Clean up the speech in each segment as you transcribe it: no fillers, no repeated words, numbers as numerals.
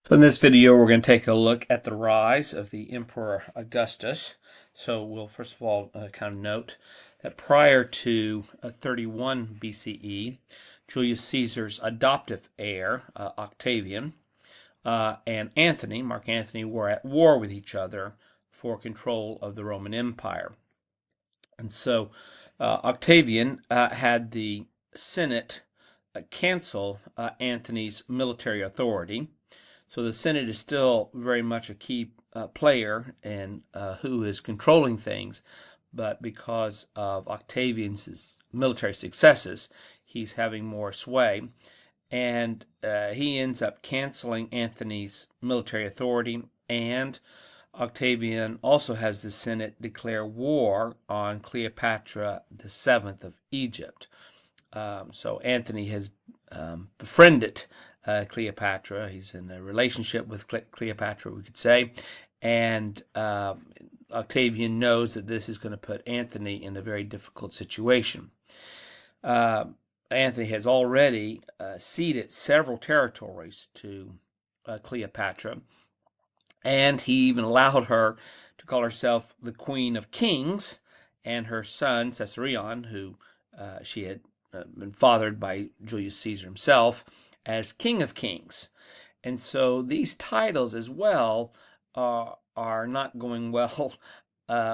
So in this video, we're going to take a look at the rise of the Emperor Augustus. So we'll first of all kind of note that prior to 31 BCE, Julius Caesar's adoptive heir, Octavian, and Antony, Mark Antony, were at war with each other for control of the Roman Empire. And so Octavian had the Senate cancel Antony's military authority. So the Senate is still very much a key player in who is controlling things, but because of Octavian's military successes, he's having more sway, and he ends up canceling Antony's military authority, and Octavian also has the Senate declare war on Cleopatra the Seventh of Egypt. So Antony has befriended Cleopatra. He's in a relationship with Cleopatra, we could say. And Octavian knows that this is going to put Antony in a very difficult situation. Antony has already ceded several territories to Cleopatra, and he even allowed her to call herself the Queen of Kings, and her son, Caesarion, who she had been fathered by Julius Caesar himself, as King of Kings. And so these titles as well are not going well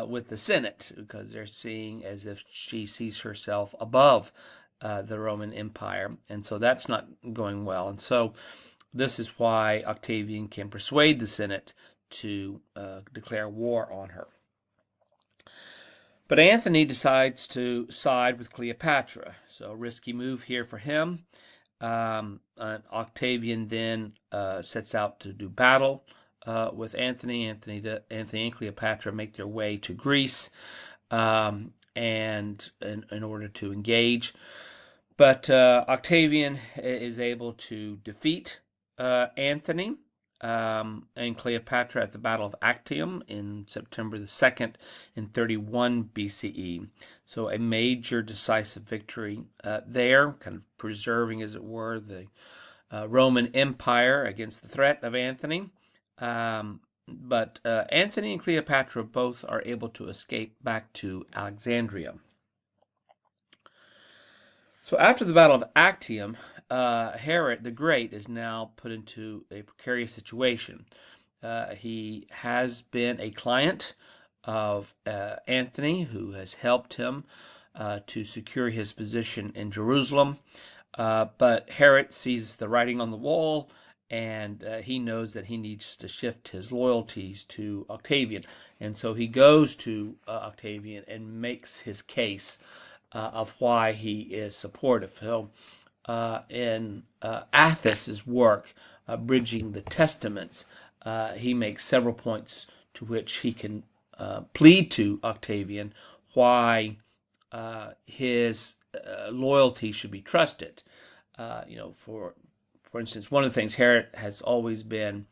with the Senate, because they're seeing as if she sees herself above the Roman Empire. And so that's not going well. And so this is why Octavian can persuade the Senate to declare war on her. But Antony decides to side with Cleopatra, so risky move here for him. Octavian then sets out to do battle with Antony. Anthony and Cleopatra make their way to Greece, and in order to engage. But Octavian is able to defeat Antony and Cleopatra at the Battle of Actium in September the 2nd in 31 BCE. So a major decisive victory there, kind of preserving, as it were, the Roman Empire against the threat of Antony. But Antony and Cleopatra both are able to escape back to Alexandria. So after the Battle of Actium, Herod the Great is now put into a precarious situation. He has been a client of Antony, who has helped him to secure his position in Jerusalem. But Herod sees the writing on the wall, and he knows that he needs to shift his loyalties to Octavian. And so he goes to Octavian and makes his case of why he is supportive. So in Athos's work, Bridging the Testaments, he makes several points to which he can plead to Octavian why his loyalty should be trusted. For instance, one of the things, Herod has always been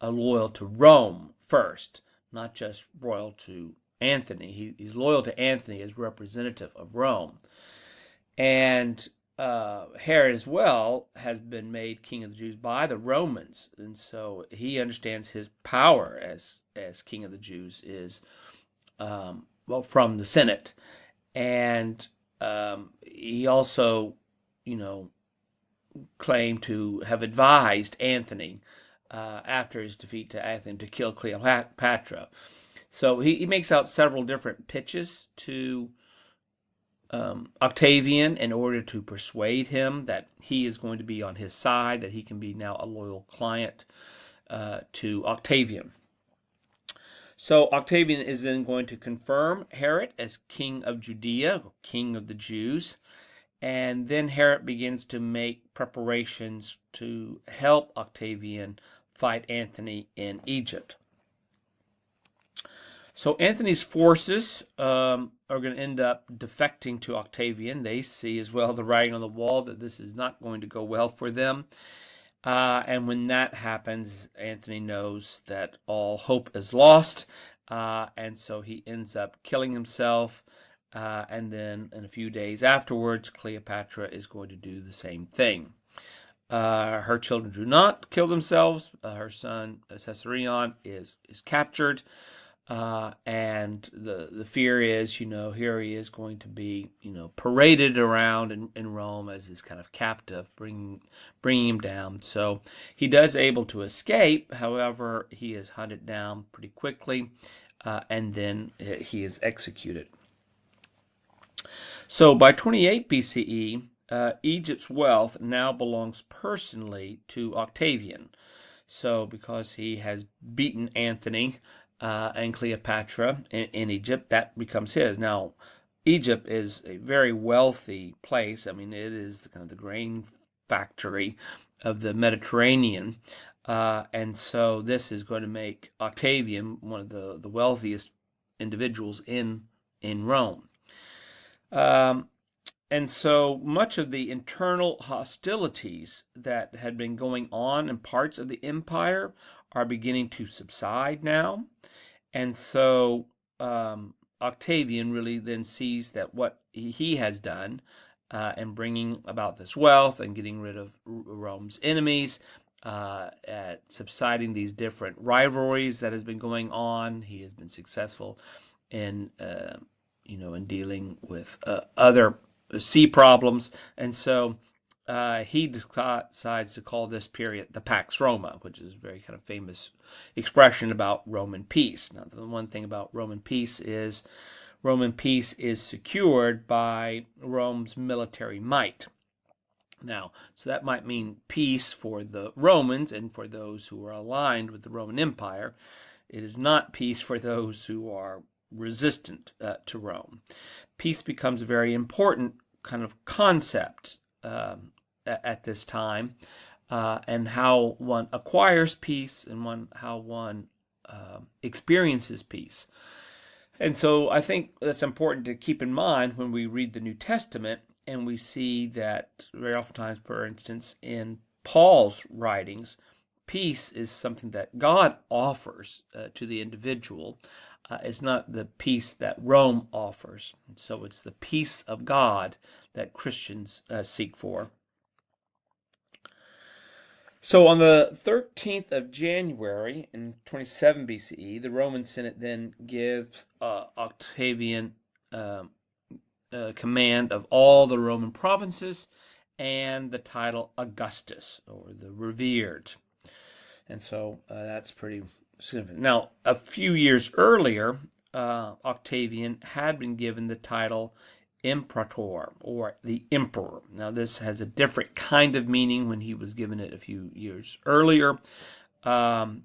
loyal to Rome first, not just loyal to Antony. He's loyal to Antony as representative of Rome. And Herod as well has been made king of the Jews by the Romans, and so he understands his power as king of the Jews is from the Senate, and he also, claimed to have advised Antony after his defeat to Athens to kill Cleopatra. So he makes out several different pitches to Octavian in order to persuade him that he is going to be on his side, that he can be now a loyal client to Octavian. So Octavian is then going to confirm Herod as king of Judea, king of the Jews, and then Herod begins to make preparations to help Octavian fight Antony in Egypt. So Antony's forces are going to end up defecting to Octavian. They see as well the writing on the wall that this is not going to go well for them. And when that happens, Antony knows that all hope is lost. And so he ends up killing himself. And then in a few days afterwards, Cleopatra is going to do the same thing. Her children do not kill themselves. Her son Caesarion is captured, and the fear is, here he is going to be, paraded around in Rome as this kind of captive, bringing him down. So he does able to escape. However, he is hunted down pretty quickly, and then he is executed. So by 28 BCE, Egypt's wealth now belongs personally to Octavian. So because he has beaten Antony and Cleopatra in Egypt, that becomes his. Now, Egypt is a very wealthy place. I mean, it is kind of the grain factory of the Mediterranean. And so this is going to make Octavian one of the wealthiest individuals in Rome. And so much of the internal hostilities that had been going on in parts of the empire are beginning to subside now. And so Octavian really then sees that what he has done in bringing about this wealth and getting rid of Rome's enemies, at subsiding these different rivalries that has been going on, he has been successful in in dealing with other sea problems, and so he decides to call this period the Pax Roma, which is a very kind of famous expression about Roman peace. Now, the one thing about Roman peace is secured by Rome's military might. Now, so that might mean peace for the Romans and for those who are aligned with the Roman Empire. It is not peace for those who are resistant to Rome. Peace becomes a very important kind of concept at this time, and how one acquires peace and how one experiences peace. And so I think that's important to keep in mind when we read the New Testament and we see that very oftentimes, for instance, in Paul's writings, peace is something that God offers to the individual. It's not the peace that Rome offers. So it's the peace of God that Christians seek for. So on the 13th of January in 27 BCE, the Roman Senate then gives Octavian command of all the Roman provinces and the title Augustus, or the revered. And so that's pretty significant. Now, a few years earlier, Octavian had been given the title Imperator, or the Emperor. Now, this has a different kind of meaning when he was given it a few years earlier, and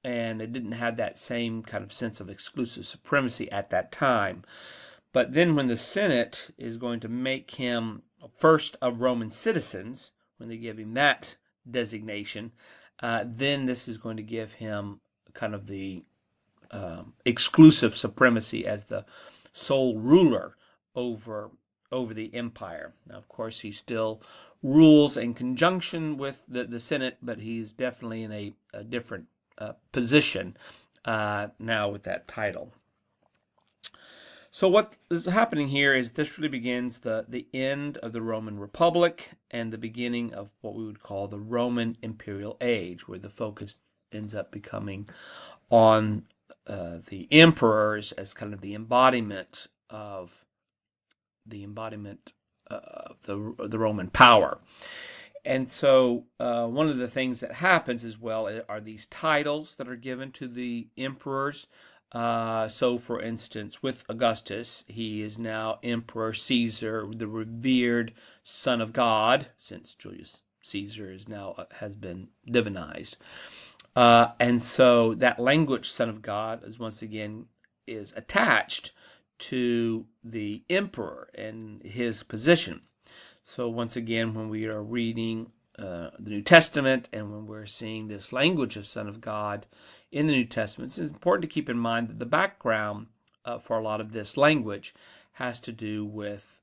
it didn't have that same kind of sense of exclusive supremacy at that time. But then when the Senate is going to make him first of Roman citizens, when they give him that designation, then this is going to give him kind of the exclusive supremacy as the sole ruler over the empire. Now, of course, he still rules in conjunction with the Senate, but he's definitely in a different position now with that title. So what is happening here is this really begins the end of the Roman Republic and the beginning of what we would call the Roman Imperial Age, where the focus ends up becoming on the emperors as kind of the embodiment of the Roman power. And so one of the things that happens as well are these titles that are given to the emperors. So, for instance, with Augustus, he is now Emperor Caesar, the revered son of God, since Julius Caesar has been divinized. And so that language, son of God, is attached to the emperor and his position. So once again, when we are reading the New Testament and when we're seeing this language of Son of God in the New Testament, it's important to keep in mind that the background for a lot of this language has to do with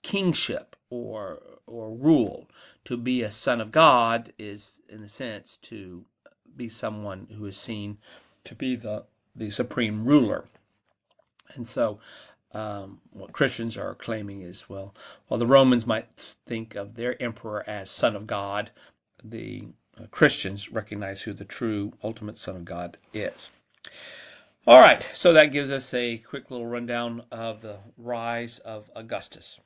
kingship or rule. To be a son of God is, in a sense, to be someone who is seen to be the supreme ruler. And so what Christians are claiming is, well, while the Romans might think of their emperor as Son of God, the Christians recognize who the true ultimate Son of God is. All right, so that gives us a quick little rundown of the rise of Augustus.